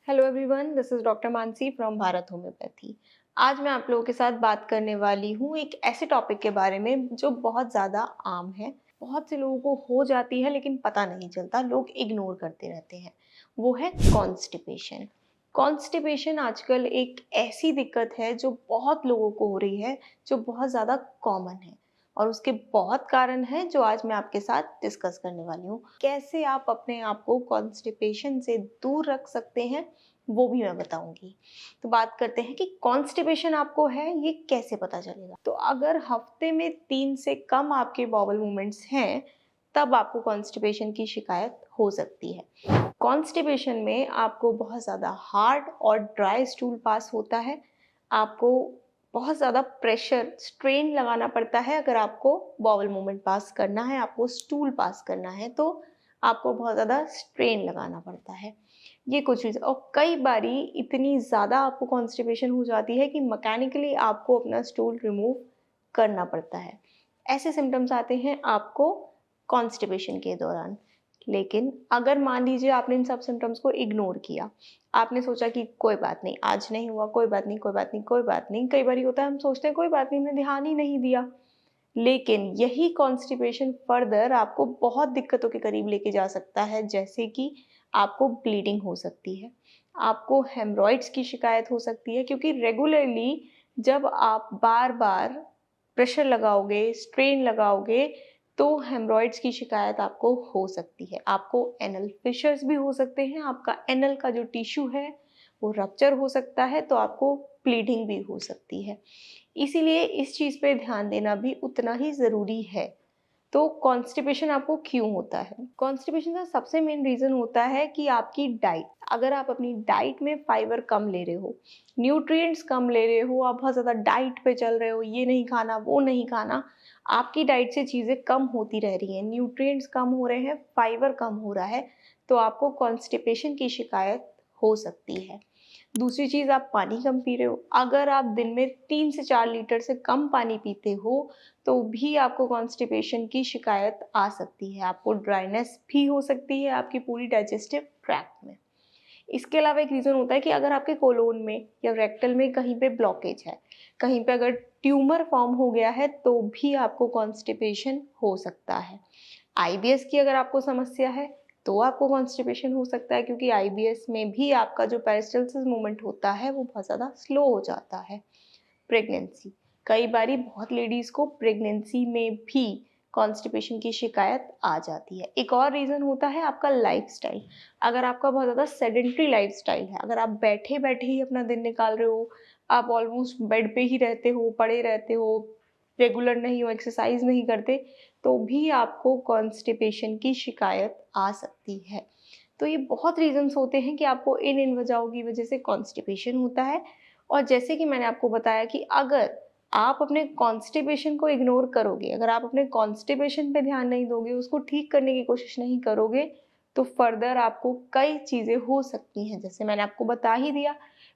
Hello everyone, this is doctor Mansi from Bharat homeopathy. आज मैं आप लोगों के साथ बात करने वाली हूँ एक ऐसे टॉपिक के बारे में जो बहुत ज़्यादा आम है। बहुत से लोगों को हो जाती है लेकिन पता नहीं चलता, लोग इग्नोर करते रहते हैं। वो है कॉन्स्टिपेशन। कॉन्स्टिपेशन आजकल एक ऐसी दिक्कत है जो बहुत लोगों को हो रही है, जो बहुत ज़्यादा कॉमन है और उसके बहुत कारण हैं जो आज मैं आपके साथ डिस्कस करने वाली हूँ। कैसे आप अपने आप को कॉन्स्टिपेशन से दूर रख सकते हैं वो भी मैं बताऊंगी। तो बात करते हैं कि कॉन्स्टिपेशन आपको है ये कैसे पता चलेगा। तो अगर हफ्ते में 3 से कम आपके बॉवल मूवमेंट्स हैं तब आपको कॉन्स्टिपेशन की शिकायत हो सकती है। कॉन्स्टिपेशन में आपको बहुत ज़्यादा हार्ड और ड्राई स्टूल पास होता है। आपको बहुत ज़्यादा प्रेशर स्ट्रेन लगाना पड़ता है। अगर आपको बॉवल मूवमेंट पास करना है, आपको स्टूल पास करना है, तो आपको बहुत ज़्यादा स्ट्रेन लगाना पड़ता है। ये कुछ चीज़, और कई बारी इतनी ज़्यादा आपको कॉन्स्टिपेशन हो जाती है कि मैकेनिकली आपको अपना स्टूल रिमूव करना पड़ता है। ऐसे सिम्टम्स आते हैं आपको कॉन्स्टिपेशन के दौरान। लेकिन अगर मान लीजिए आपने इन सब सिम्टम्स को इग्नोर किया, आपने सोचा कि कोई बात नहीं, आज नहीं हुआ, कोई बात नहीं, कोई बात नहीं, कोई बात नहीं। कई बार होता है, हम सोचते हैं कोई बात नहीं, मैंने ध्यान ही नहीं दिया। लेकिन यही कॉन्स्टिपेशन फर्दर आपको बहुत दिक्कतों के करीब लेके जा सकता है, जैसे कि आपको ब्लीडिंग हो सकती है, आपको हेमरॉइड्स की शिकायत हो सकती है, क्योंकि रेगुलरली जब आप बार बार प्रेशर लगाओगे, स्ट्रेन लगाओगे, तो हेमरॉइड्स की शिकायत आपको हो सकती है। आपको एनल फिशर्स भी हो सकते हैं, आपका एनल का जो टिश्यू है वो रप्चर हो सकता है, तो आपको ब्लीडिंग भी हो सकती है। इसीलिए इस चीज़ पे ध्यान देना भी उतना ही ज़रूरी है। तो कॉन्स्टिपेशन आपको क्यों होता है? कॉन्स्टिपेशन का सबसे मेन रीज़न होता है कि आपकी डाइट। अगर आप अपनी डाइट में फाइबर कम ले रहे हो, न्यूट्रिएंट्स कम ले रहे हो, आप बहुत ज़्यादा डाइट पे चल रहे हो, ये नहीं खाना, वो नहीं खाना, आपकी डाइट से चीज़ें कम होती रह रही हैं, न्यूट्रिएंट्स कम हो रहे हैं, फाइबर कम हो रहा है, तो आपको कॉन्स्टिपेशन की शिकायत हो सकती है। दूसरी चीज़, आप पानी कम पी रहे हो। अगर आप दिन में 3 से 4 लीटर से कम पानी पीते हो, तो भी आपको कॉन्स्टिपेशन की शिकायत आ सकती है। आपको ड्राइनेस भी हो सकती है आपकी पूरी डाइजेस्टिव ट्रैक्ट में। इसके अलावा एक रीज़न होता है कि अगर आपके कोलोन में या रेक्टल में कहीं पे ब्लॉकेज है, कहीं पे अगर ट्यूमर फॉर्म हो गया है, तो भी आपको कॉन्स्टिपेशन हो सकता है। आईबीएस की अगर आपको समस्या है तो आपको कॉन्स्टिपेशन हो सकता है, क्योंकि आईबीएस में भी आपका जो पेरिस्टल्सिस मूवमेंट होता है वो बहुत ज़्यादा स्लो हो जाता है। प्रेगनेंसी, कई बारी बहुत लेडीज़ को प्रेगनेंसी में भी कॉन्स्टिपेशन की शिकायत आ जाती है। एक और रीज़न होता है आपका लाइफस्टाइल। अगर आपका बहुत ज़्यादा सेडेंट्री लाइफस्टाइल है, अगर आप बैठे बैठे ही अपना दिन निकाल रहे हो, आप ऑलमोस्ट बेड पे ही रहते हो, पड़े रहते हो, रेगुलर नहीं हो, एक्सरसाइज नहीं करते, तो भी आपको कॉन्स्टिपेशन की शिकायत आ सकती है। तो ये बहुत रीज़न्स होते हैं कि आपको इन वजहों की वजह से कॉन्स्टिपेशन होता है। और जैसे कि मैंने आपको बताया कि अगर आप अपने कॉन्स्टिपेशन को इग्नोर करोगे, अगर आप अपने कॉन्स्टिपेशन पे ध्यान नहीं दोगे, उसको ठीक करने की कोशिश नहीं करोगे, तो फर्दर आपको कई चीज़ें हो सकती हैं। जैसे मैंने आपको बता ही दिया,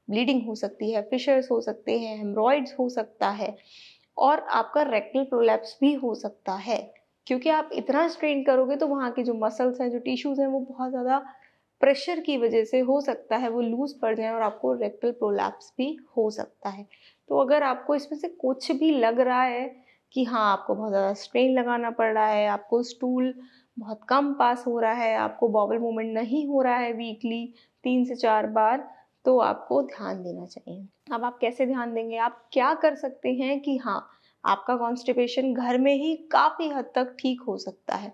ब्लीडिंग हो सकती है, फिशर्स हो सकते हैं, हेमरॉइड्स हो सकता है, और आपका रेक्टल प्रोलैप्स भी हो सकता है। क्योंकि आप इतना स्ट्रेन करोगे तो वहाँ के जो मसल्स हैं, जो टिश्यूज़ हैं, वो बहुत ज़्यादा प्रेशर की वजह से हो सकता है वो लूज़ पड़ जाएँ और आपको रेक्टल प्रोलैप्स भी हो सकता है। तो अगर आपको इसमें से कुछ भी लग रहा है कि हाँ, आपको बहुत ज़्यादा स्ट्रेन लगाना पड़ रहा है, आपको स्टूल बहुत कम पास हो रहा है, आपको बॉवल मूवमेंट नहीं हो रहा है वीकली 3 से 4 बार, तो आपको ध्यान देना चाहिए। अब आप कैसे ध्यान देंगे? आप क्या कर सकते हैं कि हाँ, आपका कॉन्स्टिपेशन घर में ही काफ़ी हद तक ठीक हो सकता है।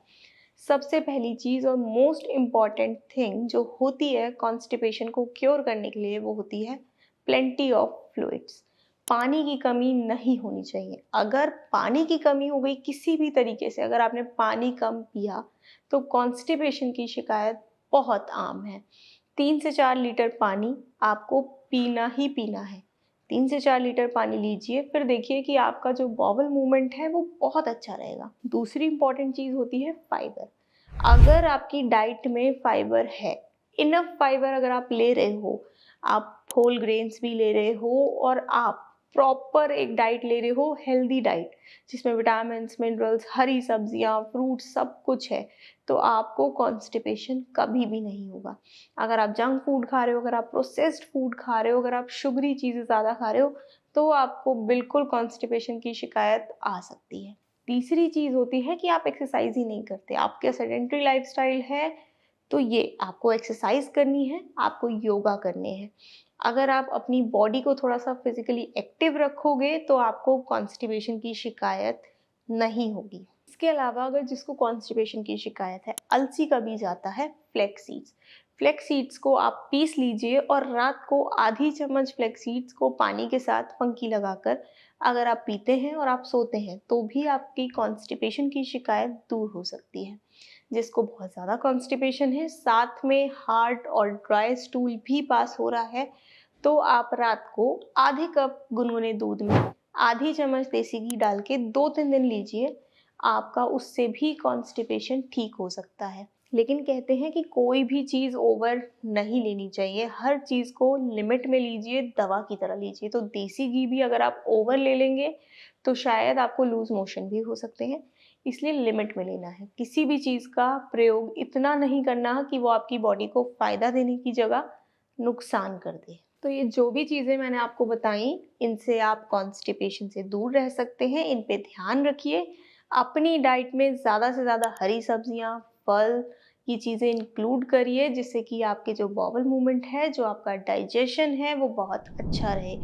सबसे पहली चीज़ और मोस्ट इम्पॉर्टेंट थिंग जो होती है कॉन्स्टिपेशन को क्योर करने के लिए, वो होती है प्लेंटी ऑफ फ्लूइड्स। पानी की कमी नहीं होनी चाहिए। अगर पानी की कमी हो गई किसी भी तरीके से, अगर आपने पानी कम पिया, तो कॉन्स्टिपेशन की शिकायत बहुत आम है। 3 से 4 लीटर पानी आपको पीना ही पीना है। 3 से 4 लीटर पानी लीजिए, फिर देखिए कि आपका जो बॉवल मूवमेंट है वो बहुत अच्छा रहेगा। दूसरी इंपॉर्टेंट चीज़ होती है फाइबर। अगर आपकी डाइट में फाइबर है, इनफ फाइबर अगर आप ले रहे हो, आप होल ग्रेन्स भी ले रहे हो और आप प्रॉपर एक डाइट ले रहे हो, हेल्दी डाइट जिसमें विटामिन्स, मिनरल्स, हरी सब्जियां, फ्रूट्स सब कुछ है, तो आपको कॉन्स्टिपेशन कभी भी नहीं होगा। अगर आप जंक फूड खा रहे हो, अगर आप प्रोसेस्ड फूड खा रहे हो, अगर आप शुगरी चीज़ें ज़्यादा खा रहे हो, तो आपको बिल्कुल कॉन्स्टिपेशन की शिकायत आ सकती है। तीसरी चीज़ होती है कि आप एक्सरसाइज ही नहीं करते, आपका सेडेंटरी लाइफस्टाइल है, तो ये आपको एक्सरसाइज करनी है, आपको योगा करने हैं। अगर आप अपनी बॉडी को थोड़ा-सा फिज़िकली एक्टिव रखोगे, तो आपको कॉन्स्टिपेशन की शिकायत नहीं होगी। इसके अलावा अगर जिसको कॉन्स्टिपेशन की शिकायत है, अलसी का बीज आता है फ्लैक्स सीड्स। फ्लैक्स सीड्स को आप पीस लीजिए और रात को आधी चम्मच फ्लैक्स सीड्स को पानी के साथ फंकी लगाकर अगर आप पीते हैं और आप सोते हैं, तो भी आपकी कॉन्स्टिपेशन की शिकायत दूर हो सकती है। जिसको बहुत ज़्यादा कॉन्स्टिपेशन है, साथ में हार्ड और ड्राई स्टूल भी पास हो रहा है, तो आप रात को आधे कप गुनगुने दूध में आधी चम्मच देसी घी डाल के 2-3 दिन लीजिए, आपका उससे भी कॉन्स्टिपेशन ठीक हो सकता है। लेकिन कहते हैं कि कोई भी चीज़ ओवर नहीं लेनी चाहिए, हर चीज़ को लिमिट में लीजिए, दवा की तरह लीजिए। तो देसी घी भी अगर आप ओवर ले लेंगे, तो शायद आपको लूज़ मोशन भी हो सकते हैं, इसलिए लिमिट में लेना है। किसी भी चीज़ का प्रयोग इतना नहीं करना कि वो आपकी बॉडी को फ़ायदा देने की जगह नुकसान कर दे। तो ये जो भी चीज़ें मैंने आपको बताई, इनसे आप कॉन्स्टिपेशन से दूर रह सकते हैं, इन पे ध्यान रखिए। अपनी डाइट में ज़्यादा से ज़्यादा हरी सब्जियाँ, फल की चीज़ें इंक्लूड करिए, जिससे कि आपके जो बॉवल मूवमेंट है, जो आपका डाइजेशन है, वो बहुत अच्छा रहे।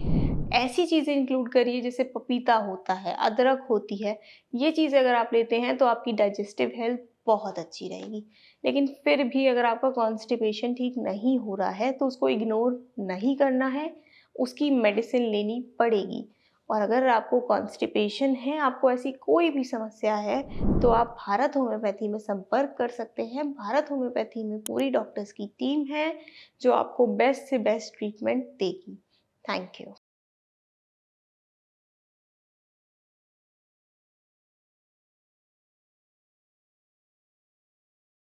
ऐसी चीज़ें इंक्लूड करिए जैसे पपीता होता है, अदरक होती है, ये चीज़ें अगर आप लेते हैं तो आपकी डाइजेस्टिव हेल्थ बहुत अच्छी रहेगी। लेकिन फिर भी अगर आपका कॉन्स्टिपेशन ठीक नहीं हो रहा है, तो उसको इग्नोर नहीं करना है, उसकी मेडिसिन लेनी पड़ेगी। और अगर आपको कॉन्स्टिपेशन है, आपको ऐसी कोई भी समस्या है, तो आप भारत होम्योपैथी में संपर्क कर सकते हैं। भारत होम्योपैथी में पूरी डॉक्टर्स की टीम है, जो आपको बेस्ट से बेस्ट ट्रीटमेंट देगी। Thank you.